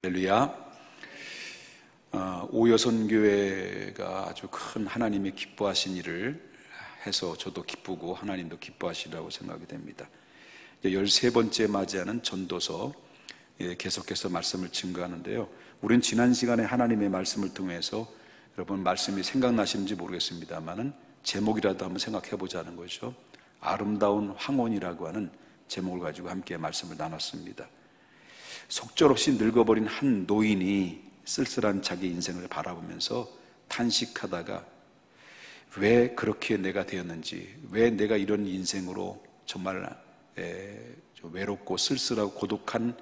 할렐루야. 오여선교회가 아주 큰 하나님의 기뻐하신 일을 해서 저도 기쁘고 하나님도 기뻐하시라고 생각이 됩니다. 13번째 맞이하는 전도서 계속해서 말씀을 증거하는데요, 우리는 지난 시간에 하나님의 말씀을 통해서 여러분 말씀이 생각나시는지 모르겠습니다만은 제목이라도 한번 생각해 보자는 거죠. 아름다운 황혼이라고 하는 제목을 가지고 함께 말씀을 나눴습니다. 속절없이 늙어버린 한 노인이 쓸쓸한 자기 인생을 바라보면서 탄식하다가 왜 그렇게 내가 되었는지, 왜 내가 이런 인생으로 정말 외롭고 쓸쓸하고 고독한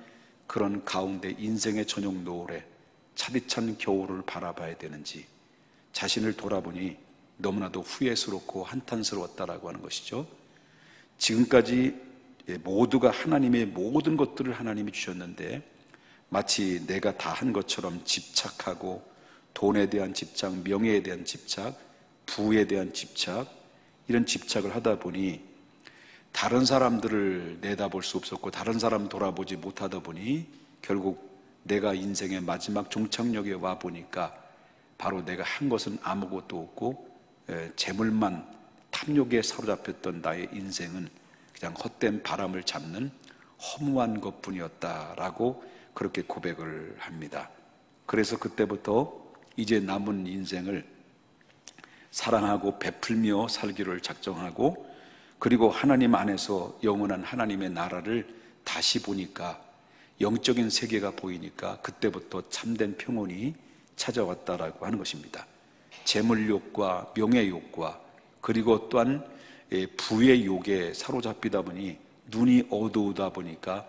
그런 가운데 인생의 저녁 노을에 차디찬 겨울을 바라봐야 되는지 자신을 돌아보니 너무나도 후회스럽고 한탄스러웠다라고 하는 것이죠. 지금까지 모두가 하나님의 모든 것들을 하나님이 주셨는데 마치 내가 다 한 것처럼 집착하고 돈에 대한 집착, 명예에 대한 집착, 부에 대한 집착, 이런 집착을 하다 보니 다른 사람들을 내다볼 수 없었고 다른 사람 돌아보지 못하다 보니 결국 내가 인생의 마지막 종착역에 와 보니까 바로 내가 한 것은 아무것도 없고 재물만 탐욕에 사로잡혔던 나의 인생은 그냥 헛된 바람을 잡는 허무한 것뿐이었다라고 그렇게 고백을 합니다. 그래서 그때부터 이제 남은 인생을 사랑하고 베풀며 살기를 작정하고, 그리고 하나님 안에서 영원한 하나님의 나라를 다시 보니까 영적인 세계가 보이니까 그때부터 참된 평온이 찾아왔다라고 하는 것입니다. 재물욕과 명예욕과 그리고 또한 부의 욕에 사로잡히다 보니 눈이 어두우다 보니까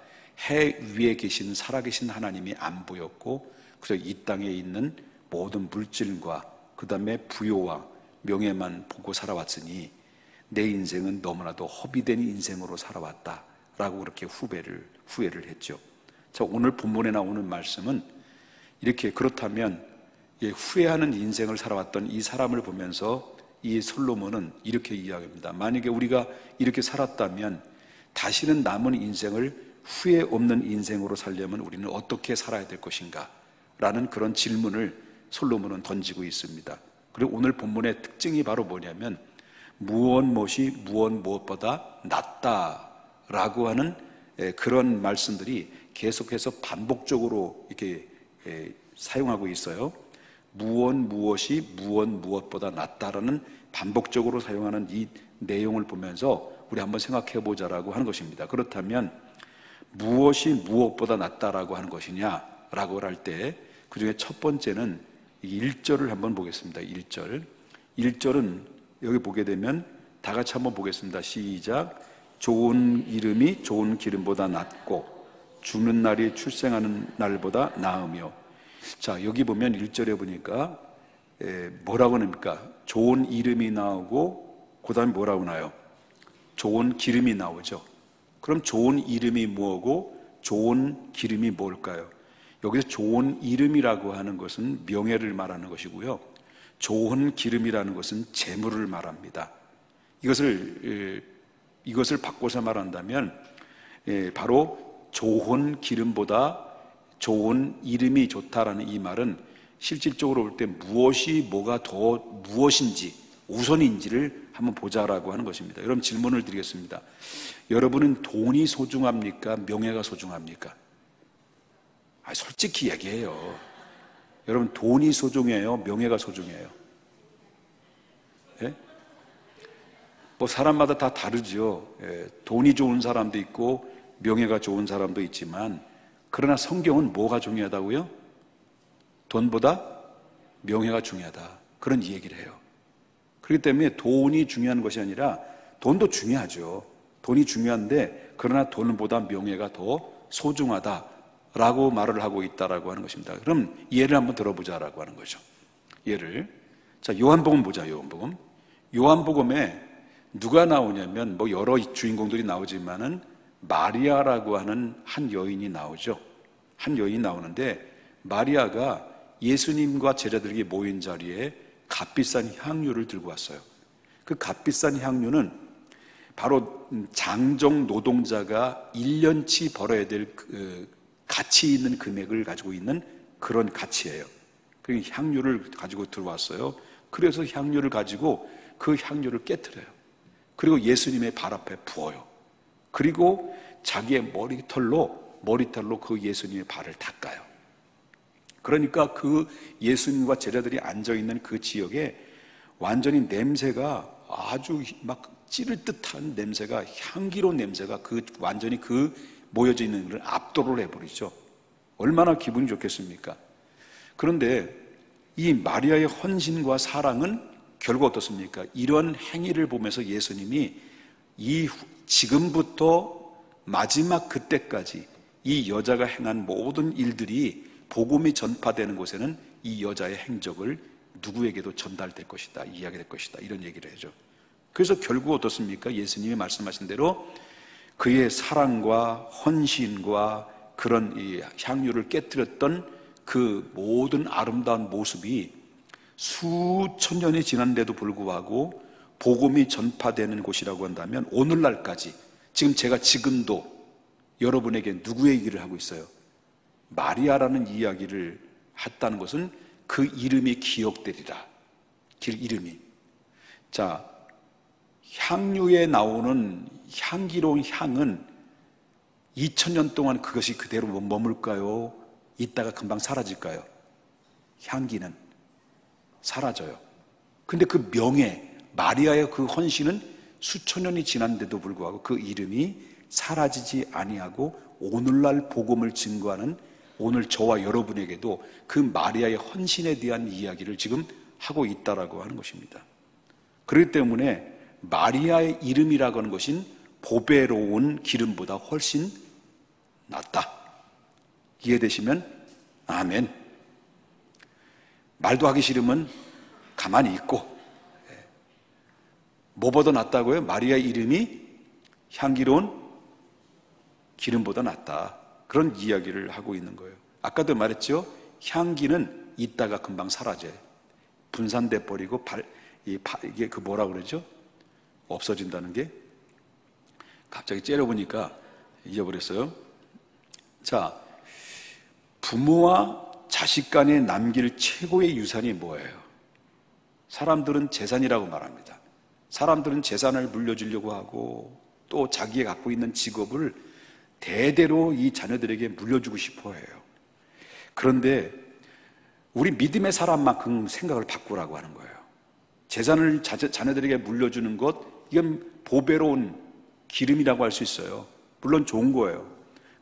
해 위에 계신 살아계신 하나님이 안 보였고, 그래서 이 땅에 있는 모든 물질과 그 다음에 부요와 명예만 보고 살아왔으니 내 인생은 너무나도 허비된 인생으로 살아왔다라고 그렇게 후회를 했죠. 자, 오늘 본문에 나오는 말씀은 이렇게, 그렇다면 후회하는 인생을 살아왔던 이 사람을 보면서 이 솔로몬은 이렇게 이야기합니다. 만약에 우리가 이렇게 살았다면 다시는 남은 인생을 후회 없는 인생으로 살려면 우리는 어떻게 살아야 될 것인가? 라는 그런 질문을 솔로몬은 던지고 있습니다. 그리고 오늘 본문의 특징이 바로 뭐냐면 무엇이 무엇보다 낫다라고 하는 그런 말씀들이 계속해서 반복적으로 이렇게 사용하고 있어요. 무엇이 무엇보다 낫다라는 반복적으로 사용하는 이 내용을 보면서 우리 한번 생각해 보자라고 하는 것입니다. 그렇다면 무엇이 무엇보다 낫다라고 하는 것이냐라고 할 때 그 중에 첫 번째는 1절을 한번 보겠습니다. 1절은 여기 보게 되면 다 같이 한번 보겠습니다. 시작. 좋은 이름이 좋은 기름보다 낫고 죽는 날이 출생하는 날보다 나으며. 자, 여기 보면 1절에 보니까 뭐라고 합니까? 좋은 이름이 나오고 그 다음에 뭐라고 나요? 좋은 기름이 나오죠. 그럼 좋은 이름이 뭐고 좋은 기름이 뭘까요? 여기서 좋은 이름이라고 하는 것은 명예를 말하는 것이고요, 좋은 기름이라는 것은 재물을 말합니다. 이것을 바꿔서 말한다면 바로 좋은 기름보다 좋은 이름이 좋다라는 이 말은 실질적으로 볼 때 무엇이 뭐가 더 무엇인지 우선인지를 한번 보자라고 하는 것입니다. 여러분, 질문을 드리겠습니다. 여러분은 돈이 소중합니까? 명예가 소중합니까? 솔직히 얘기해요. 여러분, 돈이 소중해요? 명예가 소중해요? 예? 뭐 사람마다 다 다르죠. 돈이 좋은 사람도 있고 명예가 좋은 사람도 있지만, 그러나 성경은 뭐가 중요하다고요? 돈보다 명예가 중요하다, 그런 얘기를 해요. 그렇기 때문에 돈이 중요한 것이 아니라, 돈도 중요하죠. 돈이 중요한데 그러나 돈보다 명예가 더 소중하다라고 말을 하고 있다라고 하는 것입니다. 그럼 예를 한번 들어보자라고 하는 거죠. 예를, 자, 요한복음 보자. 요한복음에 누가 나오냐면 뭐 여러 주인공들이 나오지만은 마리아라고 하는 한 여인이 나오죠. 한 여인이 나오는데, 마리아가 예수님과 제자들이 모인 자리에 값비싼 향유를 들고 왔어요. 그 값비싼 향유는 바로 장정 노동자가 1년치 벌어야 될 가치 있는 금액을 가지고 있는 그런 가치예요. 그 향유를 가지고 들어왔어요. 그래서 향유를 가지고 그 향유를 깨트려요. 그리고 예수님의 발 앞에 부어요. 그리고 자기의 머리털로 그 예수님의 발을 닦아요. 그러니까 그 예수님과 제자들이 앉아있는 그 지역에 완전히 냄새가 아주 막 찌를 듯한 냄새가, 향기로운 냄새가 완전히 모여져 있는 것을 압도를 해버리죠. 얼마나 기분이 좋겠습니까? 그런데 이 마리아의 헌신과 사랑은 결국 어떻습니까? 이런 행위를 보면서 예수님이 지금부터 마지막 그때까지 이 여자가 행한 모든 일들이 복음이 전파되는 곳에는 이 여자의 행적을 누구에게도 전달될 것이다, 이야기될 것이다, 이런 얘기를 해줘. 그래서 결국 어떻습니까? 예수님이 말씀하신 대로 그의 사랑과 헌신과 그런 이 향유를 깨뜨렸던 그 모든 아름다운 모습이 수천 년이 지난데도 불구하고 복음이 전파되는 곳이라고 한다면 오늘날까지 제가 지금도 여러분에게 누구의 얘기를 하고 있어요? 마리아라는 이야기를 했다는 것은 그 이름이 기억되리라. 이름이. 자, 향유에 나오는 향기로운 향은 2000년 동안 그것이 그대로 머물까요? 있다가 금방 사라질까요? 향기는 사라져요. 근데 그 명예, 마리아의 그 헌신은 수천 년이 지난데도 불구하고 그 이름이 사라지지 아니하고 오늘날 복음을 증거하는 오늘 저와 여러분에게도 그 마리아의 헌신에 대한 이야기를 지금 하고 있다라고 하는 것입니다. 그렇기 때문에 마리아의 이름이라고 하는 것은 보배로운 기름보다 훨씬 낫다. 이해되시면 아멘. 말도 하기 싫으면 가만히 있고. 뭐보다 낫다고요? 마리아의 이름이 향기로운 기름보다 낫다. 그런 이야기를 하고 있는 거예요. 아까도 말했죠? 향기는 있다가 금방 사라져요. 분산돼 버리고 이게 뭐라 그러죠? 없어진다는 게. 갑자기 째려보니까 잊어버렸어요. 자, 부모와 자식 간에 남길 최고의 유산이 뭐예요? 사람들은 재산이라고 말합니다. 사람들은 재산을 물려주려고 하고 또 자기가 갖고 있는 직업을 대대로 이 자녀들에게 물려주고 싶어 해요. 그런데 우리 믿음의 사람만큼 생각을 바꾸라고 하는 거예요. 재산을 자녀들에게 물려주는 것, 이건 보배로운 기름이라고 할 수 있어요. 물론 좋은 거예요.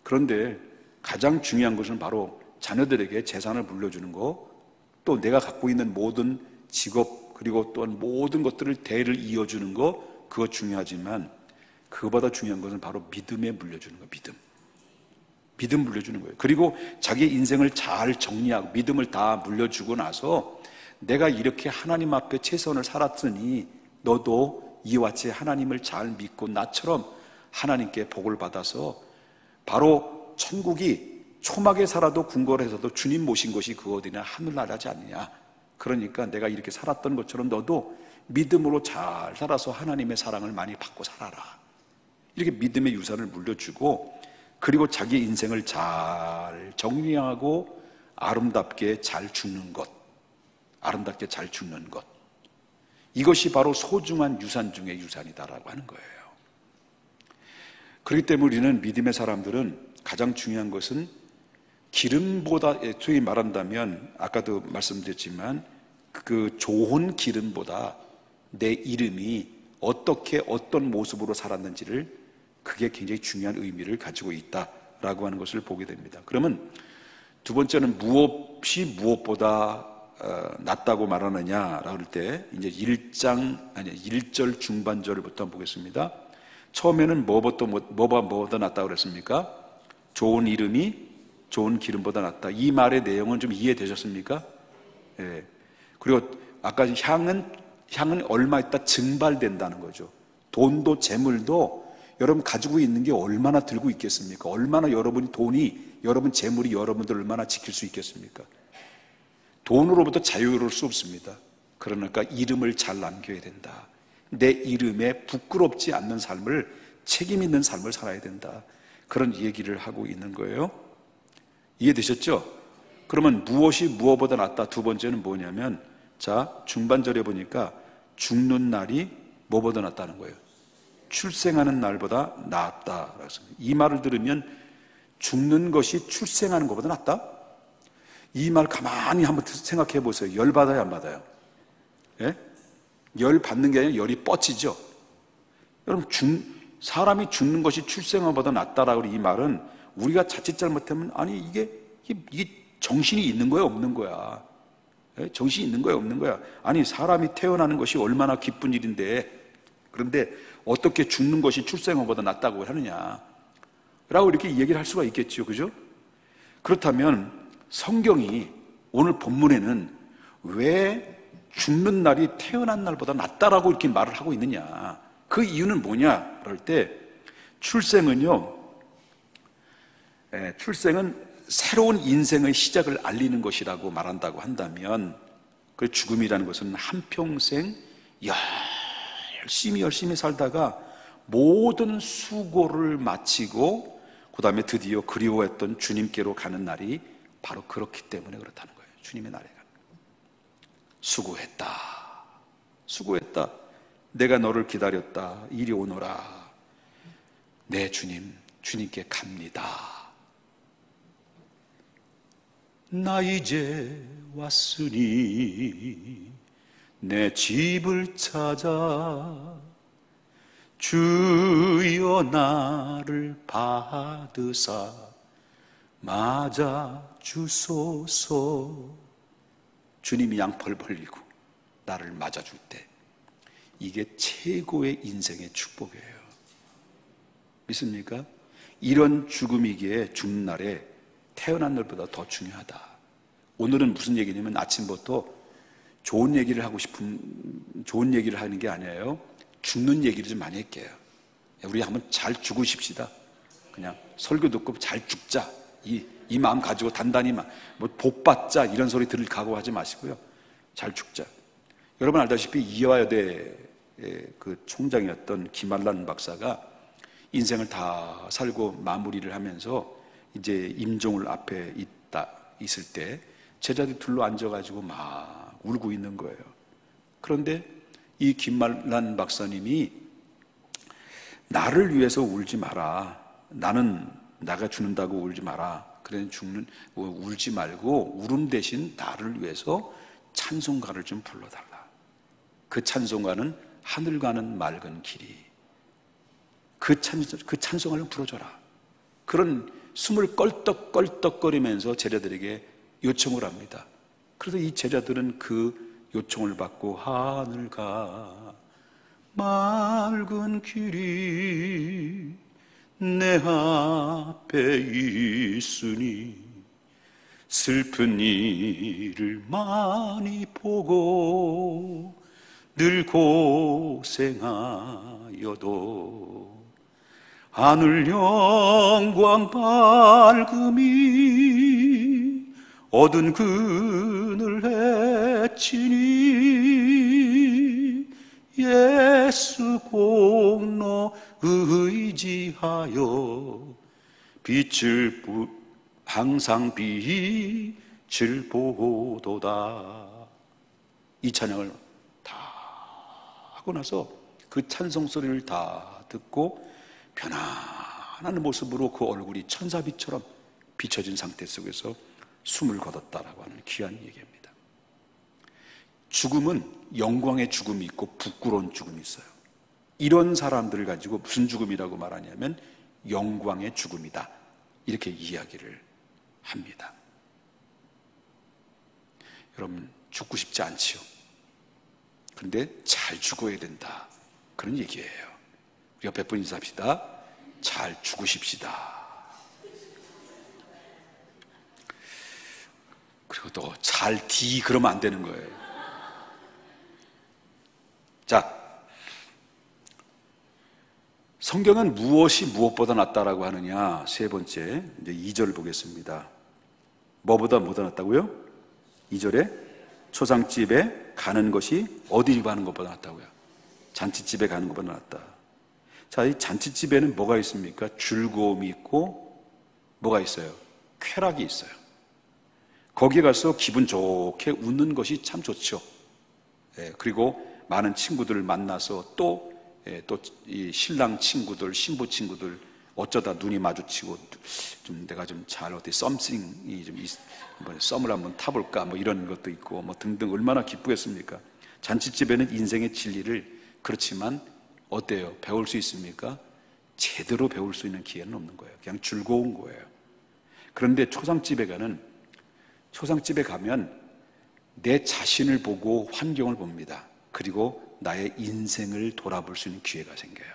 그런데 가장 중요한 것은 바로 자녀들에게 재산을 물려주는 거, 또 내가 갖고 있는 모든 직업 그리고 또한 모든 것들을 대를 이어주는 거, 그거 중요하지만 그거보다 중요한 것은 바로 믿음에 물려주는 거. 믿음 물려주는 거예요. 그리고 자기 인생을 잘 정리하고 믿음을 다 물려주고 나서 내가 이렇게 하나님 앞에 최선을 살았으니 너도 이와 같이 하나님을 잘 믿고 나처럼 하나님께 복을 받아서 바로 천국이 초막에 살아도 궁궐에서도 주님 모신 것이 그 어디나 하늘나라지 않느냐. 그러니까 내가 이렇게 살았던 것처럼 너도 믿음으로 잘 살아서 하나님의 사랑을 많이 받고 살아라. 이렇게 믿음의 유산을 물려주고, 그리고 자기 인생을 잘 정리하고 아름답게 잘 죽는 것, 아름답게 잘 죽는 것, 이것이 바로 소중한 유산 중의 유산이다라고 하는 거예요. 그렇기 때문에 우리는 믿음의 사람들은 가장 중요한 것은 기름보다, 소위 말한다면 아까도 말씀드렸지만 그 좋은 기름보다 내 이름이 어떻게 어떤 모습으로 살았는지를, 그게 굉장히 중요한 의미를 가지고 있다라고 하는 것을 보게 됩니다. 그러면 두 번째는 무엇이 무엇보다 낫다고 말하느냐라고 할 때 이제 1절 중반절부터 보겠습니다. 처음에는 뭐보다 낫다고 그랬습니까? 좋은 이름이 좋은 기름보다 낫다. 이 말의 내용은 좀 이해되셨습니까? 예. 그리고 아까 향은 얼마 있다 증발된다는 거죠. 돈도 재물도 여러분 가지고 있는 게 얼마나 들고 있겠습니까? 얼마나 여러분 재물이 여러분들 얼마나 지킬 수 있겠습니까? 돈으로부터 자유로울 수 없습니다. 그러니까 이름을 잘 남겨야 된다. 내 이름에 부끄럽지 않는 삶을, 책임 있는 삶을 살아야 된다. 그런 얘기를 하고 있는 거예요. 이해되셨죠? 그러면 무엇이 무엇보다 낫다? 두 번째는 뭐냐면, 자, 중반절에 보니까 죽는 날이 뭐보다 낫다는 거예요. 출생하는 날보다 낫다. 이 말을 들으면 죽는 것이 출생하는 것보다 낫다? 이 말 가만히 한번 생각해 보세요. 열 받아요, 안 받아요? 예? 열 받는 게 아니라 열이 뻗치죠. 여러분, 사람이 죽는 것이 출생보다 낫다라고 이 말은 우리가 자칫 잘못하면, 아니 이게 정신이 있는 거야, 없는 거야? 예? 정신이 있는 거야, 없는 거야? 아니, 사람이 태어나는 것이 얼마나 기쁜 일인데, 그런데 어떻게 죽는 것이 출생보다 낫다고 하느냐 라고 이렇게 얘기를 할 수가 있겠죠, 그죠? 그렇다면 성경이 오늘 본문에는 왜 죽는 날이 태어난 날보다 낫다라고 이렇게 말을 하고 있느냐? 그 이유는 뭐냐? 그럴 때 출생은요, 출생은 새로운 인생의 시작을 알리는 것이라고 말한다고 한다면, 그 죽음이라는 것은 한평생 열심히 살다가 모든 수고를 마치고 그 다음에 드디어 그리워했던 주님께로 가는 날이 바로 그렇기 때문에 그렇다는 거예요. 주님의 날에 가는 거예요. 수고했다. 내가 너를 기다렸다. 이리 오너라. 네, 주님께 갑니다. 나 이제 왔으니 내 집을 찾아 주여 나를 받으사 맞아 주소서. 주님이 양팔 벌리고 나를 맞아줄 때, 이게 최고의 인생의 축복이에요. 믿습니까? 이런 죽음이기에 죽는 날에 태어난 날보다 더 중요하다. 오늘은 무슨 얘기냐면, 아침부터 좋은 얘기를 하는 게 아니에요. 죽는 얘기를 좀 많이 할게요. 우리 한번 잘 죽으십시다. 그냥 설교 듣고 잘 죽자, 이 마음 가지고 단단히 복 받자, 이런 소리 들을 각오하지 마시고요, 잘 죽자. 여러분 알다시피 이화여대 그 총장이었던 김한란 박사가 인생을 다 살고 마무리를 하면서 이제 임종을 앞에 있을 때 제자들이 둘러 앉아가지고 막 울고 있는 거예요. 그런데 이 김만란 박사님이 나를 위해서 울지 마라. 나는 나가 죽는다고 울지 마라. 그래 울지 말고 울음 대신 나를 위해서 찬송가를 좀 불러달라. 그 찬송가는 하늘 가는 맑은 길이. 그 찬송가를 불러줘라. 그런 숨을 껄떡껄떡거리면서 제자들에게 요청을 합니다. 그래서 이 제자들은 그 요청을 받고 하늘 가 맑은 길이 내 앞에 있으니 슬픈 일을 많이 보고 늘 고생하여도 하늘 영광 밝음이 어두운 그늘 헤치니 예수 공로 의지하여 항상 빛을 보도다. 이 찬양을 다 하고 나서 그 찬송 소리를 다 듣고 편안한 모습으로 그 얼굴이 천사빛처럼 비춰진 상태 속에서 숨을 거뒀다라고 하는 귀한 얘기입니다. 죽음은 영광의 죽음이 있고 부끄러운 죽음이 있어요. 이런 사람들을 가지고 무슨 죽음이라고 말하냐면 영광의 죽음이다, 이렇게 이야기를 합니다. 여러분, 죽고 싶지 않지요? 그런데 잘 죽어야 된다, 그런 얘기예요. 우리 옆에 분 인사합시다. 잘 죽으십시다. 그리고 또 잘 그러면 안 되는 거예요. 자, 성경은 무엇이 무엇보다 낫다라고 하느냐? 세 번째, 이제 2절 보겠습니다. 뭐보다 낫다고요? 2절에 초상집에 가는 것이 어디로 가는 것보다 낫다고요? 잔치집에 가는 것보다 낫다. 자, 이 잔치집에는 뭐가 있습니까? 즐거움이 있고 뭐가 있어요? 쾌락이 있어요. 거기에 가서 기분 좋게 웃는 것이 참 좋죠. 그리고 많은 친구들을 만나서 또 이 신랑 친구들, 신부 친구들 어쩌다 눈이 마주치고 좀 내가 좀 잘 어디 썸씽이 좀 썸을 한번 타볼까 뭐 이런 것도 있고 뭐 등등 얼마나 기쁘겠습니까? 잔치집에는 인생의 진리를 그렇지만 어때요? 배울 수 있습니까? 제대로 배울 수 있는 기회는 없는 거예요. 그냥 즐거운 거예요. 그런데 초상집에 가면 내 자신을 보고 환경을 봅니다. 그리고 나의 인생을 돌아볼 수 있는 기회가 생겨요.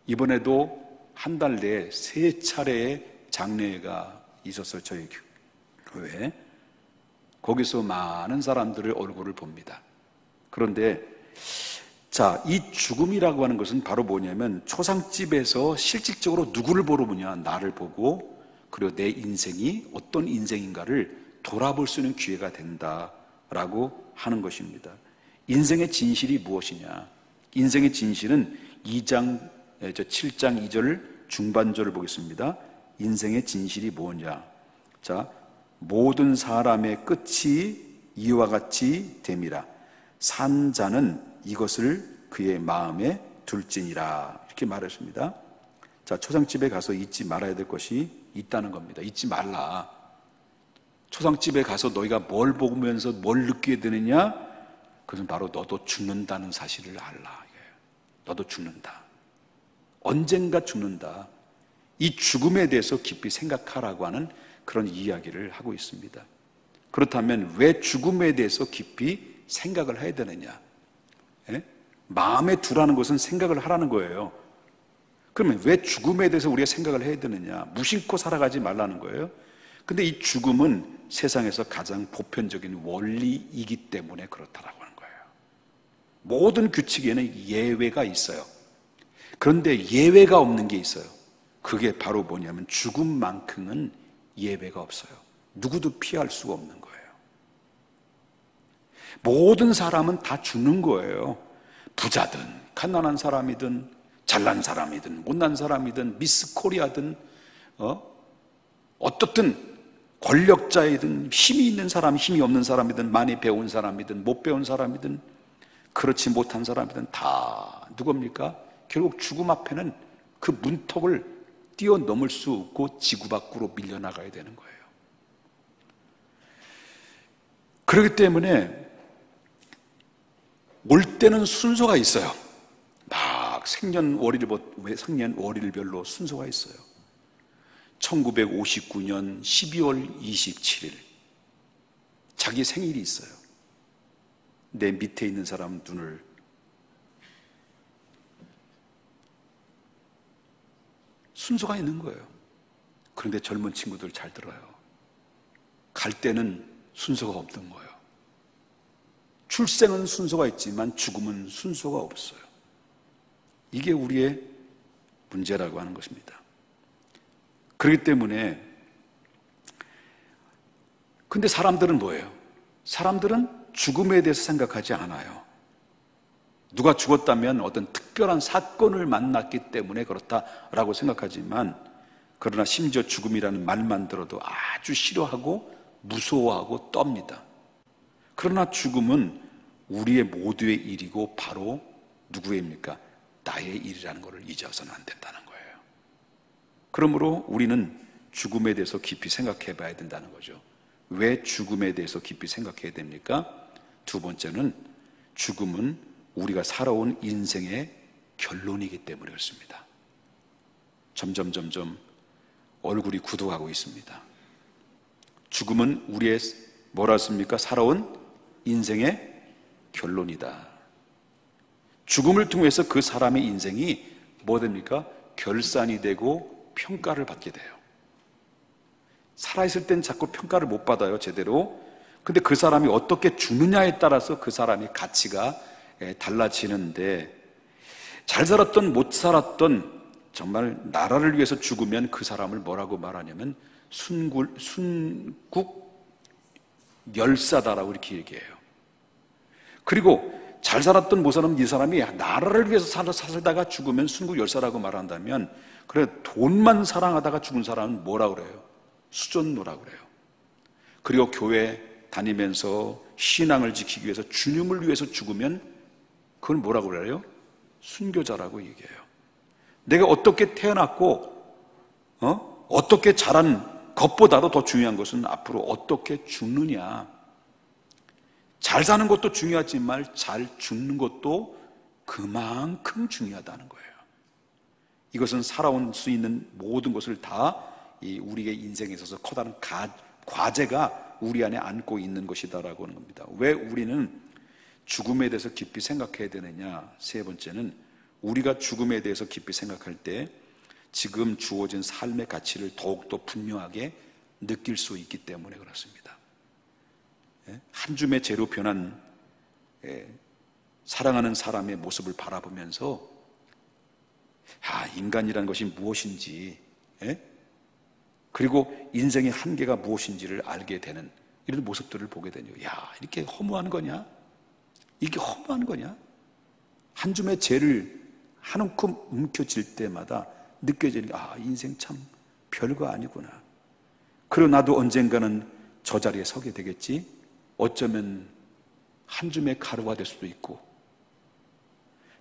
이번에도 한 달 내에 3차례의 장례가 있었어요. 저희 교회에. 거기서 많은 사람들의 얼굴을 봅니다. 그런데 자, 이 죽음이라고 하는 것은 바로 뭐냐면 초상집에서 실질적으로 누구를 보러 보냐? 나를 보고 그리고 내 인생이 어떤 인생인가를 돌아볼 수 있는 기회가 된다라고 하는 것입니다. 인생의 진실이 무엇이냐? 인생의 진실은 7장 2절 중반절을 보겠습니다. 인생의 진실이 뭐냐? 자, 모든 사람의 끝이 이와 같이 됨이라. 산 자는 이것을 그의 마음에 둘지니라. 이렇게 말했습니다. 자, 초상집에 가서 잊지 말아야 될 것이 있다는 겁니다. 잊지 말라. 초상집에 가서 너희가 뭘 보면서 뭘 느끼게 되느냐? 그것은 바로 너도 죽는다는 사실을 알라. 너도 죽는다. 언젠가 죽는다. 이 죽음에 대해서 깊이 생각하라고 하는 그런 이야기를 하고 있습니다. 그렇다면 왜 죽음에 대해서 깊이 생각을 해야 되느냐? 마음에 두라는 것은 생각을 하라는 거예요. 그러면 왜 죽음에 대해서 우리가 생각을 해야 되느냐? 무심코 살아가지 말라는 거예요. 근데 이 죽음은 세상에서 가장 보편적인 원리이기 때문에 그렇다라고 하는 거예요. 모든 규칙에는 예외가 있어요. 그런데 예외가 없는 게 있어요. 그게 바로 뭐냐면 죽음만큼은 예외가 없어요. 누구도 피할 수가 없는 거예요. 모든 사람은 다 죽는 거예요. 부자든 가난한 사람이든 잘난 사람이든 못난 사람이든 미스 코리아든 어떻든 권력자이든 힘이 있는 사람, 힘이 없는 사람이든 많이 배운 사람이든 못 배운 사람이든 그렇지 못한 사람이든 다 누굽니까? 결국 죽음 앞에는 그 문턱을 뛰어넘을 수 없고 지구 밖으로 밀려나가야 되는 거예요. 그렇기 때문에 올 때는 순서가 있어요. 막 생년월일별로 순서가 있어요. 1959년 12월 27일 자기 생일이 있어요. 내 밑에 있는 사람 눈을 순서가 있는 거예요. 그런데 젊은 친구들 잘 들어요. 갈 때는 순서가 없던 거예요. 출생은 순서가 있지만 죽음은 순서가 없어요. 이게 우리의 문제라고 하는 것입니다. 그렇기 때문에 근데 사람들은 뭐예요? 사람들은 죽음에 대해서 생각하지 않아요. 누가 죽었다면 어떤 특별한 사건을 만났기 때문에 그렇다라고 생각하지만 그러나 심지어 죽음이라는 말만 들어도 아주 싫어하고 무서워하고 떱니다. 그러나 죽음은 우리의 모두의 일이고 바로 누구입니까? 나의 일이라는 것을 잊어서는 안 된다는 거예요. 그러므로 우리는 죽음에 대해서 깊이 생각해 봐야 된다는 거죠. 왜 죽음에 대해서 깊이 생각해야 됩니까? 두 번째는 죽음은 우리가 살아온 인생의 결론이기 때문에 그렇습니다. 점점 얼굴이 굳어가고 있습니다. 죽음은 우리의 뭐라 했습니까? 살아온 인생의 결론이다. 죽음을 통해서 그 사람의 인생이 뭐 됩니까? 결산이 되고 평가를 받게 돼요. 살아있을 땐 자꾸 평가를 못 받아요, 제대로. 근데 그 사람이 어떻게 죽느냐에 따라서 그 사람의 가치가 달라지는데 잘 살았던 못 살았던 정말 나라를 위해서 죽으면 그 사람을 뭐라고 말하냐면 순국 열사다라고 이렇게 얘기해요. 그리고 잘 살았던 못 살았던 이 사람이 나라를 위해서 살다가 죽으면 순국 열사라고 말한다면 그래 돈만 사랑하다가 죽은 사람은 뭐라 그래요? 수전노라고 그래요. 그리고 교회 다니면서 신앙을 지키기 위해서 주님을 위해서 죽으면 그걸 뭐라고 그래요? 순교자라고 얘기해요. 내가 어떻게 태어났고 어떻게 자란 것보다도 더 중요한 것은 앞으로 어떻게 죽느냐. 잘 사는 것도 중요하지만 잘 죽는 것도 그만큼 중요하다는 거예요. 이것은 살아온 수 있는 모든 것을 다 우리의 인생에 있어서 커다란 과제가 우리 안에 안고 있는 것이다라고 하는 겁니다. 왜 우리는 죽음에 대해서 깊이 생각해야 되느냐? 세 번째는 우리가 죽음에 대해서 깊이 생각할 때 지금 주어진 삶의 가치를 더욱더 분명하게 느낄 수 있기 때문에 그렇습니다. 한 줌의 재로 변한 사랑하는 사람의 모습을 바라보면서 인간이라는 것이 무엇인지, 그리고 인생의 한계가 무엇인지를 알게 되는 이런 모습들을 보게 되죠. 이렇게 허무한 거냐? 이게 허무한 거냐? 한 줌의 재를 한 움큼 움켜쥘 때마다 느껴지는 인생 참 별거 아니구나. 그리고 나도 언젠가는 저 자리에 서게 되겠지. 어쩌면 한 줌의 가루가 될 수도 있고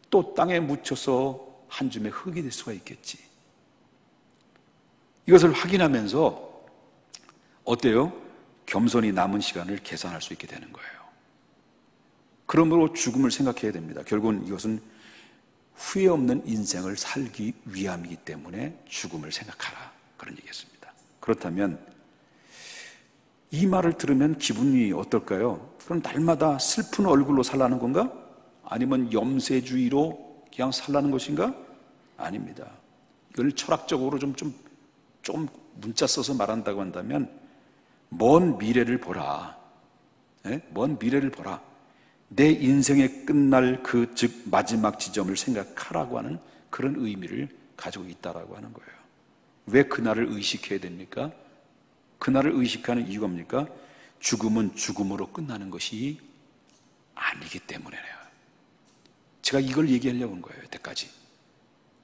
또 땅에 묻혀서 한 줌의 흙이 될 수가 있겠지. 이것을 확인하면서 어때요? 겸손히 남은 시간을 계산할 수 있게 되는 거예요. 그러므로 죽음을 생각해야 됩니다. 결국은 이것은 후회 없는 인생을 살기 위함이기 때문에 죽음을 생각하라, 그런 얘기였습니다. 그렇다면 이 말을 들으면 기분이 어떨까요? 그럼 날마다 슬픈 얼굴로 살라는 건가? 아니면 염세주의로 그냥 살라는 것인가? 아닙니다. 이걸 철학적으로 좀 문자 써서 말한다고 한다면 먼 미래를 보라. 먼 미래를 보라. 내 인생의 끝날 즉 마지막 지점을 생각하라고 하는 그런 의미를 가지고 있다라고 하는 거예요. 왜 그날을 의식해야 됩니까? 그날을 의식하는 이유가 뭡니까? 죽음은 죽음으로 끝나는 것이 아니기 때문이에요. 제가 이걸 얘기하려고 한 거예요, 여태까지.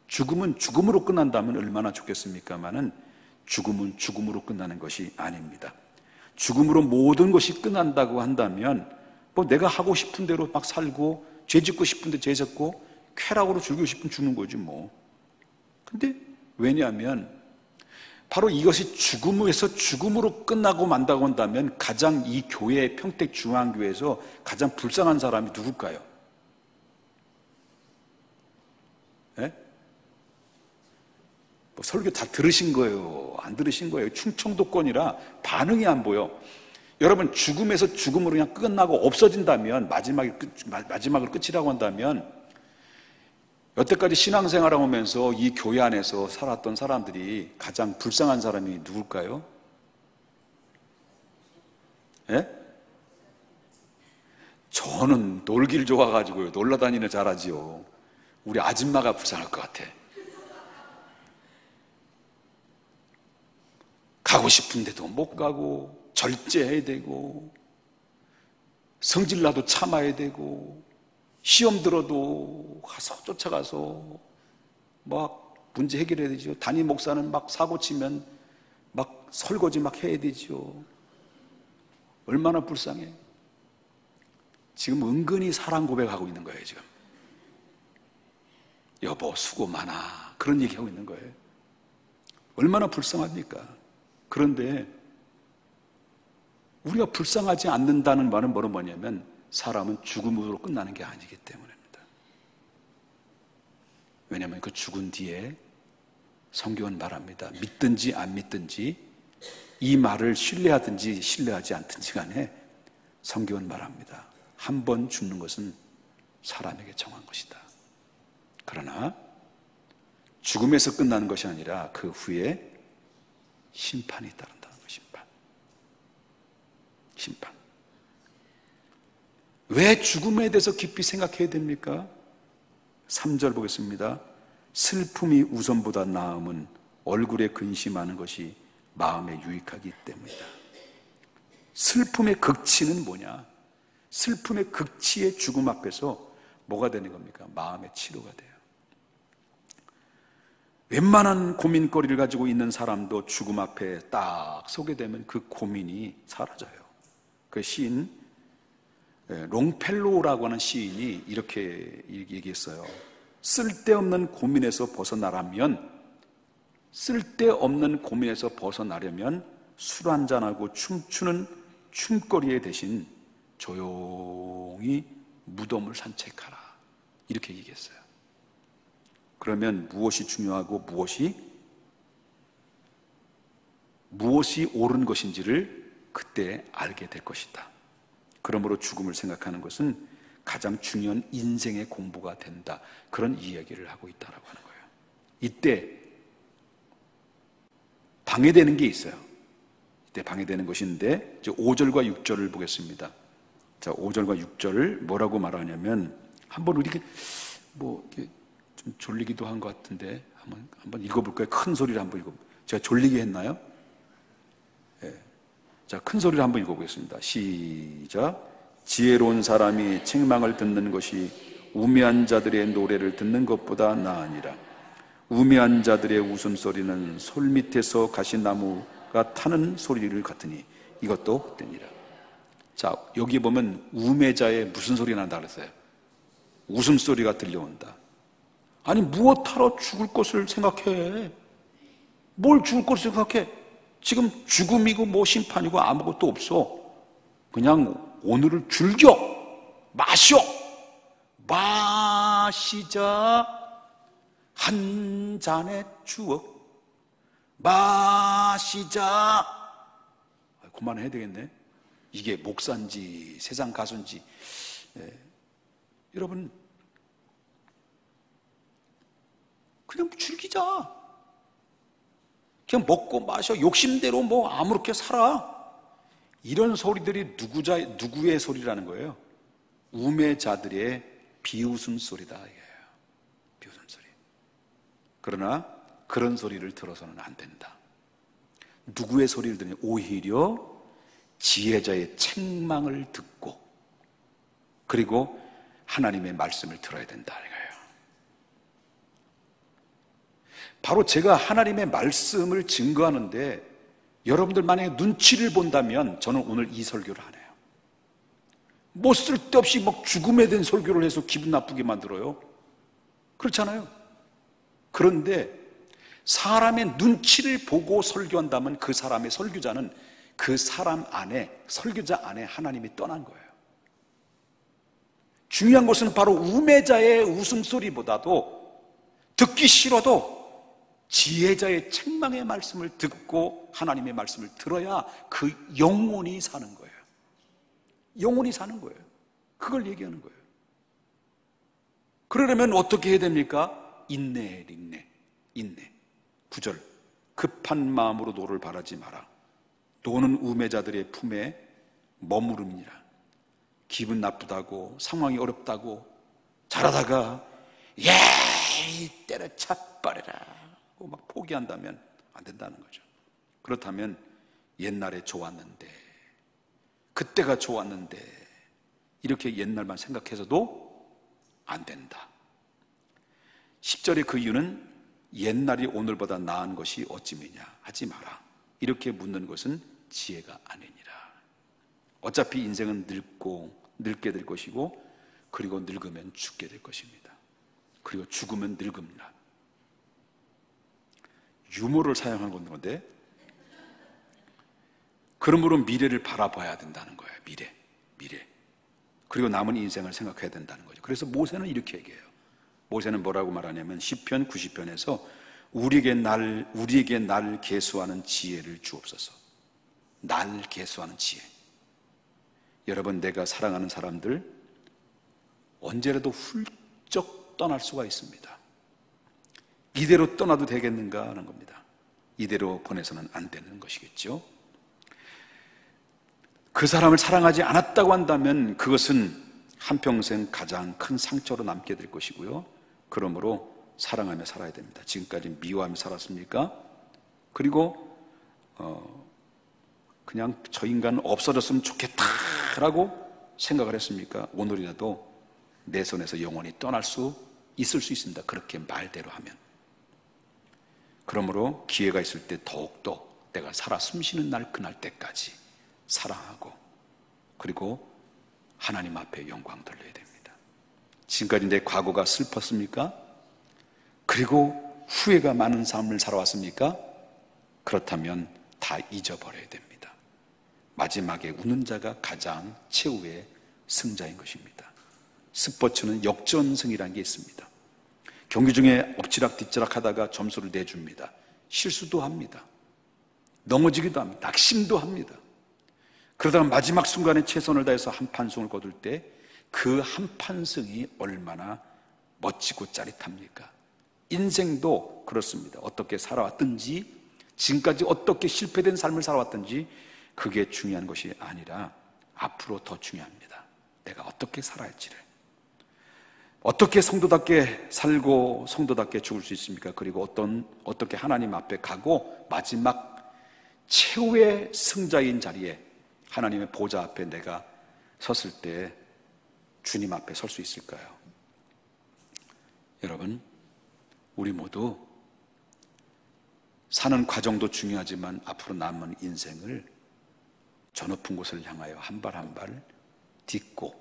죽음은 죽음으로 끝난다면 얼마나 좋겠습니까마는 죽음은 죽음으로 끝나는 것이 아닙니다. 죽음으로 모든 것이 끝난다고 한다면 내가 하고 싶은 대로 막 살고 죄 짓고 싶은데 죄 짓고 쾌락으로 즐기고 싶으면 죽는 거지 뭐. 근데 왜냐하면 바로 이것이 죽음에서 죽음으로 끝나고 만다고 한다면 가장 이 교회, 평택중앙교회에서 가장 불쌍한 사람이 누굴까요? 설교 다 들으신 거예요? 안 들으신 거예요? 충청도권이라 반응이 안 보여. 여러분, 죽음에서 죽음으로 그냥 끝나고 없어진다면, 마지막을 끝이라고 한다면, 여태까지 신앙생활을 하면서 이 교회 안에서 살았던 사람들이 가장 불쌍한 사람이 누굴까요? 저는 놀기를 좋아가지고요. 놀러 다니는 잘하지요. 우리 아줌마가 불쌍할 것 같아. 가고 싶은데도 못 가고, 절제해야 되고, 성질나도 참아야 되고, 시험 들어도 가서 쫓아가서 막 문제 해결해야 되죠. 담임 목사는 막 사고 치면 막 설거지 막 해야 되죠. 얼마나 불쌍해. 지금 은근히 사랑 고백하고 있는 거예요, 지금. 여보, 수고 많아. 그런 얘기하고 있는 거예요. 얼마나 불쌍합니까? 그런데 우리가 불쌍하지 않는다는 말은 뭐냐면 사람은 죽음으로 끝나는 게 아니기 때문입니다. 왜냐하면 그 죽은 뒤에 성경은 말합니다. 믿든지 안 믿든지 이 말을 신뢰하든지 신뢰하지 않든지 간에 성경은 말합니다. 한 번 죽는 것은 사람에게 정한 것이다. 그러나 죽음에서 끝나는 것이 아니라 그 후에 심판이 따른다는 거. 심판. 왜 죽음에 대해서 깊이 생각해야 됩니까? 3절 보겠습니다. 슬픔이 우선보다 나음은 얼굴에 근심하는 것이 마음에 유익하기 때문이다. 슬픔의 극치는 뭐냐? 슬픔의 극치의 죽음 앞에서 뭐가 되는 겁니까? 마음의 치료가 돼요. 웬만한 고민거리를 가지고 있는 사람도 죽음 앞에 딱 서게 되면 그 고민이 사라져요. 그 시인 롱펠로우라고 하는 시인이 이렇게 얘기했어요. 쓸데없는 고민에서 벗어나려면 술 한잔하고 춤추는 춤거리에 대신 조용히 무덤을 산책하라, 이렇게 얘기했어요. 그러면 무엇이 중요하고 무엇이 옳은 것인지를 그때 알게 될 것이다. 그러므로 죽음을 생각하는 것은 가장 중요한 인생의 공부가 된다, 그런 이야기를 하고 있다라고 하는 거예요. 이때 방해되는 게 있어요. 이때 방해되는 것인데, 이제 5절과 6절을 보겠습니다. 자, 5절과 6절을 뭐라고 말하냐면, 한번 우리 좀 졸리기도 한 것 같은데 한번 읽어볼까요? 큰 소리를 한번 읽어볼까요? 제가 졸리게 했나요? 네. 자, 큰 소리를 한번 읽어보겠습니다. 시작. 지혜로운 사람이 책망을 듣는 것이 우매한 자들의 노래를 듣는 것보다 나으니라. 우매한 자들의 웃음소리는 솔 밑에서 가시나무가 타는 소리를 같으니 이것도 헛되니라. 자, 여기 보면 우매자의 무슨 소리가 난다 그랬어요? 웃음소리가 들려온다. 아니, 무엇하러 죽을 것을 생각해? 뭘 죽을 것을 생각해? 지금 죽음이고 뭐 심판이고 아무것도 없어. 그냥 오늘을 즐겨. 마셔. 마시자 한 잔의 추억. 마시자. 그만해야 되겠네. 이게 목사인지 세상 가수인지. 여러분, 그냥 즐기자. 그냥 먹고 마셔. 욕심대로 뭐 아무렇게 살아. 이런 소리들이 누구의 소리라는 거예요? 우매자들의 비웃음 소리다, 이거예요. 비웃음 소리. 그러나 그런 소리를 들어서는 안 된다. 누구의 소리를 들으냐? 오히려 지혜자의 책망을 듣고, 그리고 하나님의 말씀을 들어야 된다, 이거예요. 바로 제가 하나님의 말씀을 증거하는데, 여러분들 만약에 눈치를 본다면 저는 오늘 이 설교를 안 해요. 뭐 쓸데없이 막 죽음에 대한 설교를 해서 기분 나쁘게 만들어요. 그렇잖아요. 그런데 사람의 눈치를 보고 설교한다면 그 사람의 설교자는 그 사람 안에, 설교자 안에 하나님이 떠난 거예요. 중요한 것은 바로 우매자의 웃음소리보다도 듣기 싫어도 지혜자의 책망의 말씀을 듣고 하나님의 말씀을 들어야 그 영혼이 사는 거예요. 영혼이 사는 거예요. 그걸 얘기하는 거예요. 그러려면 어떻게 해야 됩니까? 인내. 9절. 급한 마음으로 노를 바라지 마라. 노는 우매자들의 품에 머무릅니다. 기분 나쁘다고, 상황이 어렵다고 잘하다가 때려쳐 버려라 막 포기한다면 안 된다는 거죠. 그렇다면 옛날에 좋았는데, 그때가 좋았는데, 이렇게 옛날만 생각해서도 안 된다. 10절의 그 이유는 옛날이 오늘보다 나은 것이 어찌미냐 하지 마라. 이렇게 묻는 것은 지혜가 아니니라. 어차피 인생은 늙게 될 것이고, 그리고 늙으면 죽게 될 것입니다. 그리고 죽으면 늙습니다. 유머를 사용한 건데, 그러므로 미래를 바라봐야 된다는 거예요. 미래. 그리고 남은 인생을 생각해야 된다는 거죠. 그래서 모세는 이렇게 얘기해요. 모세는 뭐라고 말하냐면 시편 90편에서 우리에게 날 계수하는 지혜를 주옵소서. 날 계수하는 지혜. 여러분, 내가 사랑하는 사람들 언제라도 훌쩍 떠날 수가 있습니다. 이대로 떠나도 되겠는가 하는 겁니다. 이대로 보내서는 안 되는 것이겠죠. 그 사람을 사랑하지 않았다고 한다면 그것은 한평생 가장 큰 상처로 남게 될 것이고요. 그러므로 사랑하며 살아야 됩니다. 지금까지 미워하며 살았습니까? 그리고 그냥 저 인간은 없어졌으면 좋겠다라고 생각을 했습니까? 오늘이라도 내 손에서 영원히 떠날 수 있을 수 있습니다. 그렇게 말대로 하면. 그러므로 기회가 있을 때 더욱더 내가 살아 숨쉬는 날 그날 때까지 사랑하고 그리고 하나님 앞에 영광 돌려야 됩니다. 지금까지 내 과거가 슬펐습니까? 그리고 후회가 많은 삶을 살아왔습니까? 그렇다면 다 잊어버려야 됩니다. 마지막에 우는 자가 가장 최후의 승자인 것입니다. 스포츠는 역전승이라는 게 있습니다. 경기 중에 엎치락뒤치락 하다가 점수를 내줍니다. 실수도 합니다. 넘어지기도 합니다. 낙심도 합니다. 그러다가 마지막 순간에 최선을 다해서 한 판승을 거둘 때 그 한 판승이 얼마나 멋지고 짜릿합니까? 인생도 그렇습니다. 어떻게 살아왔든지, 지금까지 어떻게 실패된 삶을 살아왔든지 그게 중요한 것이 아니라 앞으로 더 중요합니다. 내가 어떻게 살아야지를. 어떻게 성도답게 살고 성도답게 죽을 수 있습니까? 그리고 어떻게 하나님 앞에 가고 마지막 최후의 승자인 자리에 하나님의 보좌 앞에 내가 섰을 때 주님 앞에 설 수 있을까요? 여러분, 우리 모두 사는 과정도 중요하지만 앞으로 남은 인생을 저 높은 곳을 향하여 한 발 한 발 딛고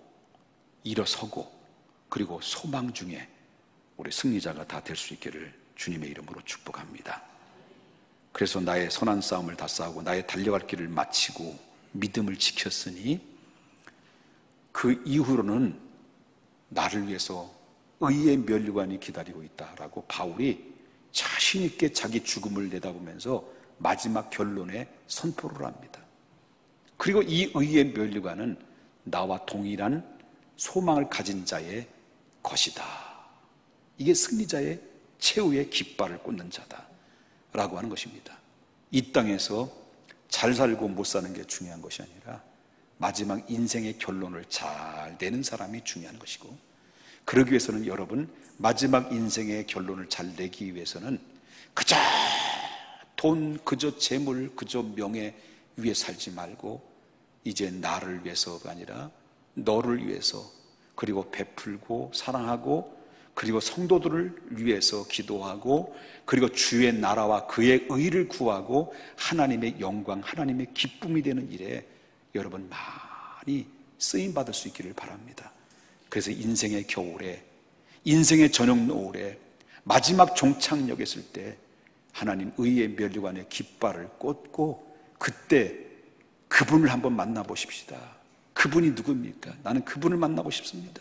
일어서고 그리고 소망 중에 우리 승리자가 다 될 수 있기를 주님의 이름으로 축복합니다. 그래서 나의 선한 싸움을 다 싸우고 나의 달려갈 길을 마치고 믿음을 지켰으니 그 이후로는 나를 위해서 의의 면류관이 기다리고 있다라고 바울이 자신 있게 자기 죽음을 내다보면서 마지막 결론에 선포를 합니다. 그리고 이 의의 면류관은 나와 동일한 소망을 가진 자의 것이다. 이게 승리자의 최후의 깃발을 꽂는 자다라고 하는 것입니다. 이 땅에서 잘 살고 못 사는 게 중요한 것이 아니라 마지막 인생의 결론을 잘 내는 사람이 중요한 것이고, 그러기 위해서는 여러분 마지막 인생의 결론을 잘 내기 위해서는 그저 돈, 그저 재물, 그저 명예 위에 살지 말고 이제 나를 위해서가 아니라 너를 위해서, 그리고 베풀고 사랑하고 그리고 성도들을 위해서 기도하고 그리고 주의 나라와 그의 의를 구하고 하나님의 영광, 하나님의 기쁨이 되는 일에 여러분 많이 쓰임받을 수 있기를 바랍니다. 그래서 인생의 겨울에, 인생의 저녁 노을에 마지막 종착역에 있을 때 하나님 의의 면류관의 깃발을 꽂고 그때 그분을 한번 만나보십시다. 그분이 누굽니까? 나는 그분을 만나고 싶습니다.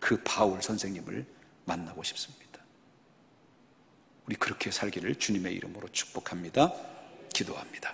그 바울 선생님을 만나고 싶습니다. 우리 그렇게 살기를 주님의 이름으로 축복합니다. 기도합니다.